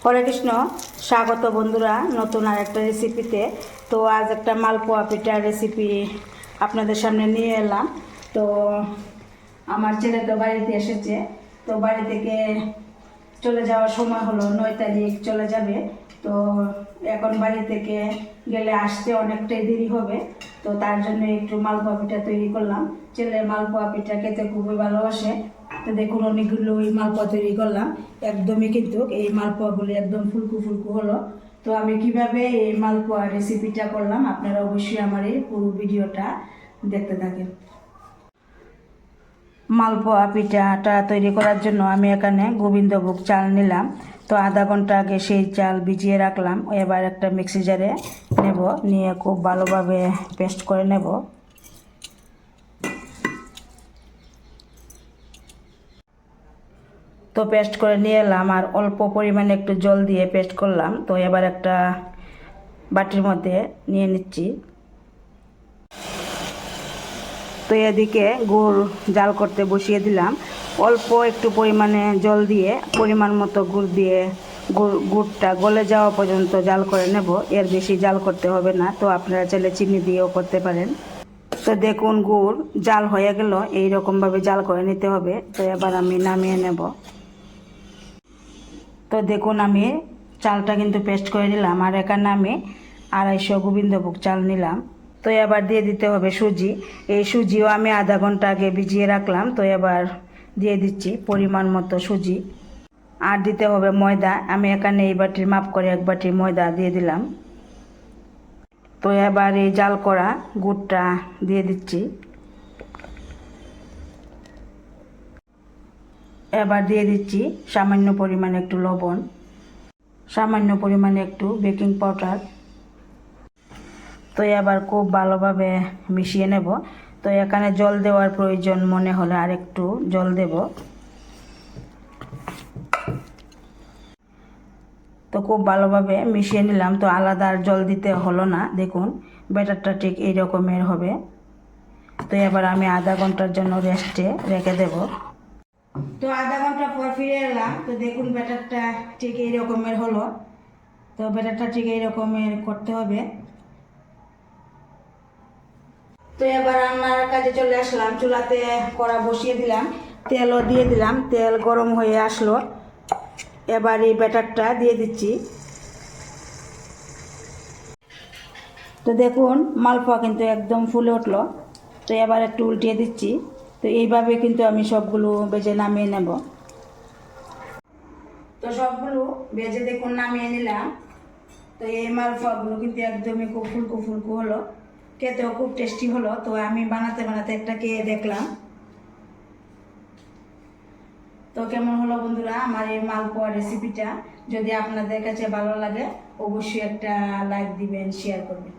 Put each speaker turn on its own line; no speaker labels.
হরে কৃষ্ণ, স্বাগত বন্ধুরা নতুন আর একটা রেসিপিতে। তো আজ একটা মালপোয়া পিঠার রেসিপি আপনাদের সামনে নিয়ে এলাম। তো আমার ছেলে তো বাড়িতে এসেছে, তো বাড়ি থেকে চলে যাওয়ার সময় হলো, 9 তারিখ চলে যাবে। তো এখন বাড়ি থেকে গেলে আসতে অনেকটাই দেরি হবে। তো তার জন্য একটু মালপোয়া পিঠা তৈরি করলাম। ছেলে মালপোয়া পিঠা খেতে খুবই ভালোবাসে। তো দেখুন অনেকগুলো ওই মালপোয়া তৈরি করলাম। একদমই কিন্তু এই মালপোয়াগুলি একদম ফুলকু ফুলকু হলো। তো আমি কিভাবে এই মালপোয়া রেসিপিটা করলাম আপনারা অবশ্যই আমার এই পুরো ভিডিওটা দেখতে থাকেন। মালপোয়া পিঠাটা তৈরি করার জন্য আমি এখানে গোবিন্দভোগ চাল নিলাম। তো আধা ঘন্টা আগে সেই চাল ভিজিয়ে রাখলাম। এবার একটা মিক্সি জারে নেব, নিয়ে খুব ভালোভাবে পেস্ট করে নেব। তো পেস্ট করে নিয়ে এলাম আর অল্প পরিমাণে একটু জল দিয়ে পেস্ট করলাম। তো এবার একটা বাটির মধ্যে নিয়ে নিচ্ছি। তো এদিকে গুড় জাল করতে বসিয়ে দিলাম। অল্প একটু পরিমাণে জল দিয়ে পরিমাণ মতো গুড় দিয়ে গুড়টা গলে যাওয়া পর্যন্ত জাল করে নেব। এর বেশি জাল করতে হবে না। তো আপনারা চাইলে চিনি দিয়েও করতে পারেন। তো দেখুন গুড় জাল হয়ে গেল, এইরকমভাবে জাল করে নিতে হবে। তো এবার আমি নামিয়ে নেব। তো দেখুন আমি চালটা কিন্তু পেস্ট করে নিলাম, আর এখানে আমি 250 গোবিন্দভোগ চাল নিলাম। তো এবার দিয়ে দিতে হবে সুজি। এই সুজিও আমি আধা ঘন্টা আগে ভিজিয়ে রাখলাম। তো এবার দিয়ে দিচ্ছি পরিমাণ মতো সুজি। আর দিতে হবে ময়দা। আমি এখানে এই বাটির মাপ করে 1 বাটি ময়দা দিয়ে দিলাম। তো এবার এই জাল করা গুড়টা দিয়ে দিচ্ছি। এবার দিয়ে দিচ্ছি সামান্য পরিমাণে একটু লবণ, সামান্য পরিমাণে একটু বেকিং পাউডার। তো এবার খুব ভালোভাবে মিশিয়ে নেব। তো এখানে জল দেওয়ার প্রয়োজন মনে হলে আর একটু জল দেব। তো খুব ভালোভাবে মিশিয়ে নিলাম। তো আলাদা আর জল দিতে হলো না। দেখুন ব্যাটারটা ঠিক এই রকমের হবে। তো এবার আমি আধা ঘন্টার জন্য রেস্টে রেখে দেব। তো আধা ঘন্টা পর ফিরে এলাম। তো দেখুন ব্যাটারটা ঠিক এই রকমের হলো। তো ব্যাটারটা ঠিক এই রকমের করতে হবে। তো এবার রান্নার কাজে চলে আসলাম। চুলাতে কড়া বসিয়ে দিলাম, তেলও দিয়ে দিলাম। তেল গরম হয়ে আসলো। এবার এই ব্যাটারটা দিয়ে দিচ্ছি। তো দেখুন মালপোয়া কিন্তু একদম ফুলে উঠলো। তো এবার একটু উল্টিয়ে দিচ্ছি। তো এইভাবে কিন্তু আমি সবগুলো ভেজে নামিয়ে নেব। তো সবগুলো ভেজে দেখুন নামিয়ে নিলাম। তো এই মালপোয়াগুলো কিন্তু একদমই খুব ফুলকো ফুলকো হলো, খেতেও খুব টেস্টি হলো। তো আমি বানাতে বানাতে একটা খেয়ে দেখলাম। তো কেমন হলো বন্ধুরা আমার এই মালপোয়া রেসিপিটা? যদি আপনাদের কাছে ভালো লাগে অবশ্যই একটা লাইক দিবেন, শেয়ার করবেন।